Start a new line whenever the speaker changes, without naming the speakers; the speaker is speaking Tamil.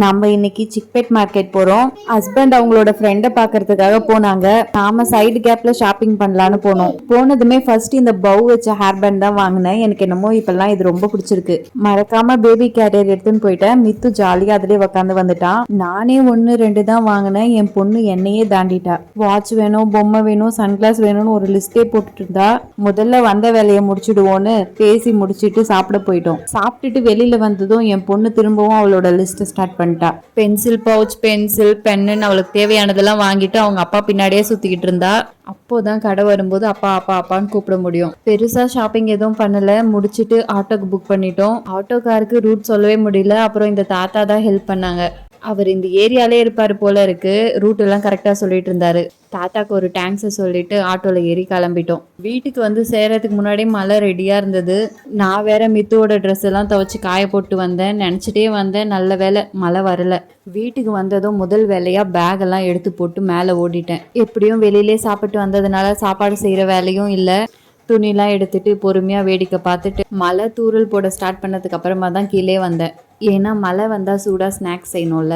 நம்ம இன்னைக்கு சிக்பெட் மார்க்கெட் போறோம். ஹஸ்பண்ட் அவங்களோட ஃப்ரெண்டை பாக்குறதுக்காக போனாங்க. நாம சைடு கேப்ல ஷாப்பிங் பண்ணலான்னு போனோம். போனதுமே ஃபர்ஸ்ட் இந்த பவு வச்ச ஹேர் பேண்ட் தான் வாங்கினேன். எனக்கு என்னமோ இப்பெல்லாம் இது ரொம்ப பிடிச்சிருக்கு. மறக்காம பேபி கேரியர் எடுத்துன்னு போயிட்டேன். மித்து ஜாலியா அதுலயே உட்காந்து வந்துட்டான். நானே 1 2 தான் வாங்கினேன். என் பொண்ணு என்னையே தாண்டிட்டா. வாட்ச் வேணும், பொம்மை வேணும், சன்கிளாஸ் வேணும்னு ஒரு லிஸ்டே போட்டுட்டு இருந்தா. முதல்ல வந்த வேலையை முடிச்சுடுவோன்னு பேசி முடிச்சிட்டு சாப்பிட போயிட்டோம். சாப்பிட்டுட்டு வெளியில வந்ததும் என் பொண்ணு திரும்பவும் அவளோட லிஸ்ட் ஸ்டார்ட் பண்ணிட்டா. பென்சில் பவுச், பென்சில், பென்னு அவளுக்கு தேவையானதெல்லாம் வாங்கிட்டு அவங்க அப்பா பின்னாடியே சுத்திக்கிட்டு இருந்தா. அப்போதான் கடை வரும்போது அப்பா அப்பா அப்பான்னு கூப்பிட முடியும். பெருசா ஷாப்பிங் எதுவும் பண்ணல. முடிச்சிட்டு ஆட்டோக்கு புக் பண்ணிட்டோம். ஆட்டோக்காருக்கு ரூட் சொல்லவே முடியல. அப்புறம் இந்த தாத்தா தான் ஹெல்ப் பண்ணாங்க. அவர் இந்த ஏரியாலே இருப்பாரு போல இருக்கு. ரூட் எல்லாம் கரெக்டா சொல்லிட்டு இருந்தாரு. தாத்தாக்கு ஒரு தேங்க்ஸை சொல்லிட்டு ஆட்டோல ஏறி கிளம்பிட்டோம். வீட்டுக்கு வந்து சேரத்துக்கு முன்னாடி மழை ரெடியா இருந்தது. நான் வேற மித்துவோட ட்ரெஸ் எல்லாம் துவைச்சு காய போட்டு வந்தேன். நினைச்சிட்டே வந்தேன், நல்ல வேலை மழை வரல. வீட்டுக்கு வந்ததும் முதல் வேலையா பேக் எல்லாம் எடுத்து போட்டு மேலே ஓடிட்டேன். எப்படியும் வெளியிலே சாப்பிட்டு வந்ததுனால சாப்பாடு செய்யற வேலையும் இல்லை. துணிலாம் எடுத்துட்டு பொறுமையா வேடிக்கை பார்த்துட்டு மழை தூரல் போட ஸ்டார்ட் பண்ணதுக்கு அப்புறமா தான் கீழே வந்தேன். ஏன்னா மழை வந்தா சூடா ஸ்நாக்ஸ் செய்யணும்ல.